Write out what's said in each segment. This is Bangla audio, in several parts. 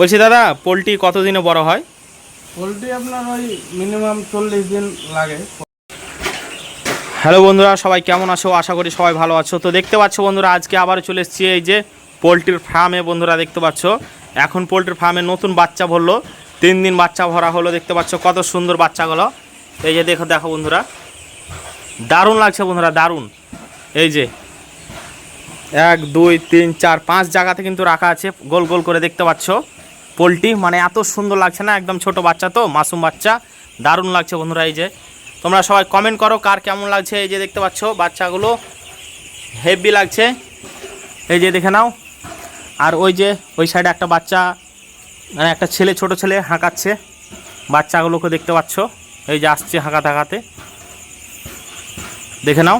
বলছি দাদা, পোলট্রি কতদিনে বড় হয়? পোলট্রি আপনার ওই মিনিমাম 40 দিন লাগে। হ্যালো বন্ধুরা, সবাই কেমন আছো? আশা করি সবাই ভালো আছো। তো দেখতে পাচ্ছ বন্ধুরা, আজকে আবার চলে এসেছি এই যে পোলট্রির ফার্মে। বন্ধুরা দেখতে পাচ্ছ, এখন পোলট্রির ফার্মে নতুন বাচ্চা ভরলো, 3 দিন বাচ্চা ভরা হলো। দেখতে পাচ্ছ কত সুন্দর বাচ্চাগুলো। এই যে দেখো দেখো বন্ধুরা, দারুণ লাগছে বন্ধুরা, দারুণ। এই যে 1 2 3 4 5 জায়গাতে কিন্তু রাখা আছে গোল গোল করে। দেখতে পাচ্ছ পোলট্রি, মানে এত সুন্দর লাগছে না? একদম ছোট বাচ্চা, তো মাসুম বাচ্চা, দারুণ লাগছে বন্ধুরা। এই যে তোমরা সবাই কমেন্ট করো কার কেমন লাগছে। এই যে দেখতে পাচ্ছ বাচ্চাগুলো হেভি লাগছে। এই যে দেখে নাও। আর ওই যে ওই সাইডে একটা বাচ্চা, মানে একটা ছেলে, ছোট ছেলে হাঁকাচ্ছে বাচ্চাগুলোকে। দেখতে পাচ্ছ এই যে আসছে হাঁকাতে হাঁকাতে, দেখে নাও।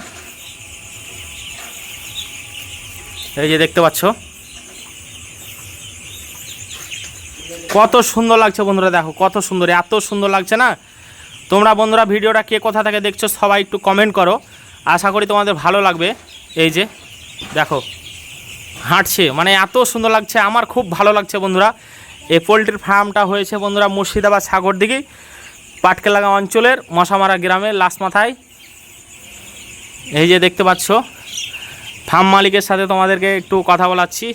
এই যে দেখতে পাচ্ছ কত সুন্দর লাগছে বন্ধুরা, দেখো কত সুন্দর, এত সুন্দর লাগছে না? তোমরা বন্ধুরা ভিডিওটা কে কোথা থেকে দেখছো সবাই একটু কমেন্ট করো, আশা করি তোমাদের ভালো লাগবে। এই যে দেখো হাঁটছে, মানে এত সুন্দর লাগছে, আমার খুব ভালো লাগছে বন্ধুরা। এই পোলট্রির ফার্মটা হয়েছে বন্ধুরা মুর্শিদাবাদ সাগরদিঘি পাটকেলাগা অঞ্চলের মশামারা গ্রামের লাস্ট মাথায়। এই যে দেখতে পাচ্ছ ফার্ম মালিকের সাথে তোমাদেরকে একটু কথা বলাচ্ছি।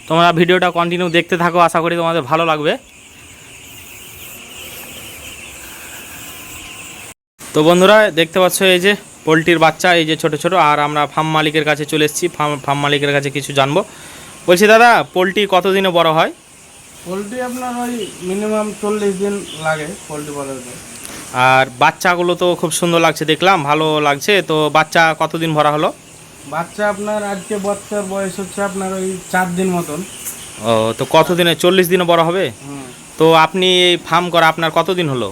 তোমরা ভিডিওটা কন্টিনিউ দেখতে থাকো, আশা করি তোমাদের ভালো লাগবে। তো বন্ধুরা দেখতে পাচ্ছ এই যে পোলট্রির বাচ্চা, এই যে ছোট ছোট। আর আমরা ফার্ম মালিকের কাছে চলে এসেছি, ফার্ম মালিকের কাছে কিছু জানবো। বলছি দাদা, পোলট্রি কতদিনে বড় হয়? পোলট্রি আপনার ওই মিনিমাম 40 দিন লাগে পোলট্রি বড় হতে। আর বাচ্চাগুলো তো খুব সুন্দর লাগছে, দেখলাম ভালো লাগছে। তো বাচ্চা কতদিন ভরা হলো? বাচ্চা আপনার আজকে বাচ্চার বয়স হচ্ছে আপনার ওই 4 দিন মতন। ও, তো কতদিনে? 40 দিনে বড় হবে। হুম। তো আপনি এই ফার্ম করা আপনার কতদিন হলো?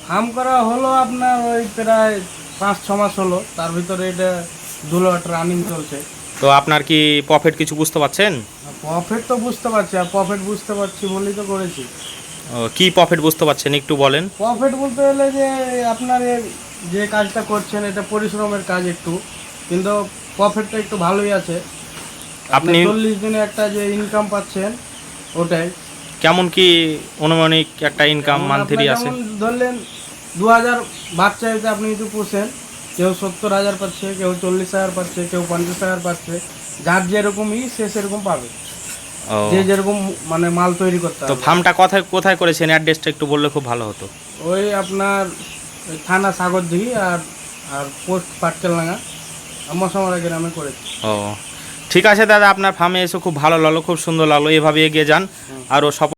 ফার্ম করা হলো আপনার ওই প্রায় 5-6 মাস হলো। তার ভিতরে এটা দুলট রানিং চলছে। তো আপনার কি প্রফিট কিছু বুঝতে পারছেন? প্রফিট তো বুঝতে পারছি, আর প্রফিট বুঝতে পারছি বলেই তো করেছি। কি প্রফিট বুঝতে পারছেন একটু বলেন। প্রফিট বলতে গেলে যে আপনার যে কাজটা করছেন এটা পরিশ্রমের কাজ একটু, কিন্তু প্রফিটটা একটু ভালোই আছে। আপনি আপনি 40 দিনে একটা যে ইনকাম পাচ্ছেন ওটাই। কেমন কি অনুমানিক একটা ইনকাম মান্থলি আসে? যেমন ধরলেন 2000 বাচ্চা যদি আপনি যদি পুষেন, কেউ 70,000 পাচ্ছে, কেউ 40,000 পাচ্ছে, কেউ 50,000 পাচ্ছে। যার যেরকমই সে সেরকম পাবে, ও, যে যেরকম মানে মাল তৈরি করতে তো হবে। ফার্মটা কোথায় কোথায় করেছেন? অ্যাড্রেসটা একটু বললে খুব ভালো হতো। ওই আপনার ওই থানা সাগরদিঘি আর আর পোস্ট পাটকেলডাঙ্গা মশামারা গ্রামে করেছি। ও, ঠিক আছে দাদা, আপনার ফার্মে এসে খুব ভালো লাগলো, খুব সুন্দর লাগলো। এভাবে এগিয়ে যান, আরও সব